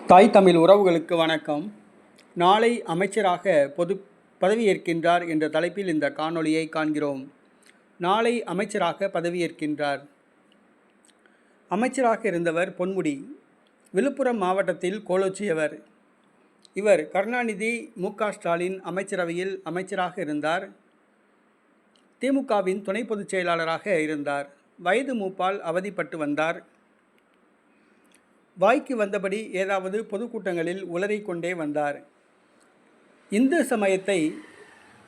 தாய் தமிழ் உறவுகளுக்கு வணக்கம். நாளை அமைச்சராக பதவியேற்கின்றார் என்ற தலைப்பில் இந்த காணொளியை காண்கிறோம். நாளை அமைச்சராக பதவியேற்கின்றார். அமைச்சராக இருந்தவர் பொன்முடி. விழுப்புரம் மாவட்டத்தில் கோலோச்சியவர். இவர் கருணாநிதி, மு.க. ஸ்டாலின் அமைச்சரவையில் அமைச்சராக இருந்தார். திமுகவின் துணை பொதுச் செயலாளராக இருந்தார். வயது மூப்பால் அவதிப்பட்டு வந்தார். வாய்க்கு வந்தபடி ஏதாவது பொதுக்கூட்டங்களில் உளறிக்கொண்டே வந்தார். இந்து சமயத்தை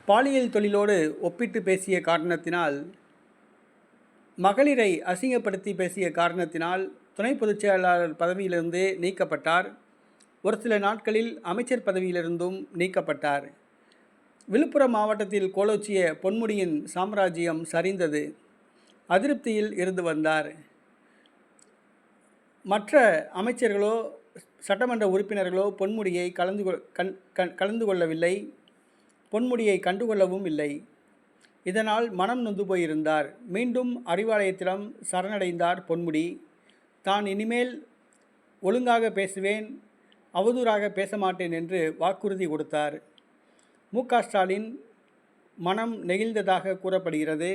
பாலியல் தொழிலோடு ஒப்பிட்டு பேசிய காரணத்தினால், மகளிரை அசிங்கப்படுத்தி பேசிய காரணத்தினால் துணை பொதுச் செயலாளர் பதவியிலிருந்து நீக்கப்பட்டார். ஒரு சில நாட்களில் அமைச்சர் பதவியிலிருந்தும் நீக்கப்பட்டார். விழுப்புரம் மாவட்டத்தில் கோலோச்சிய பொன்முடியின் சாம்ராஜ்யம் சரிந்தது. அதிருப்தியில் இருந்து வந்தார். மற்ற அமைச்சர்களோ சட்டமன்ற உறுப்பினர்களோ பொன்முடியை கலந்து கொள்ளவில்லை. பொன்முடியை கண்டுகொள்ளவும் இல்லை. இதனால் மனம் நொந்து போயிருந்தார். மீண்டும் அறிவாலயத்திடம் சரணடைந்தார் பொன்முடி. தான் இனிமேல் ஒழுங்காக பேசுவேன், அவதூறாக பேச மாட்டேன் என்று வாக்குறுதி கொடுத்தார். மு.க. ஸ்டாலின் மனம் நெகிழ்ந்ததாக கூறப்படுகிறது.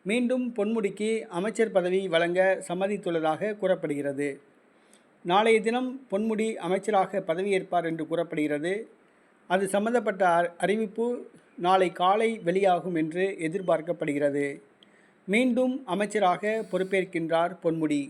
மீண்டும் பொன்முடிக்கு அமைச்சர் பதவி வழங்க சம்மதித்துள்ளதாக கூறப்படுகிறது. நாளைய தினம் பொன்முடி அமைச்சராக பதவியேற்பார் என்று கூறப்படுகிறது. அது சம்பந்தப்பட்ட அறிவிப்பு நாளை காலை வெளியாகும் என்று எதிர்பார்க்கப்படுகிறது. மீண்டும் அமைச்சராக பொறுப்பேற்கின்றார் பொன்முடி.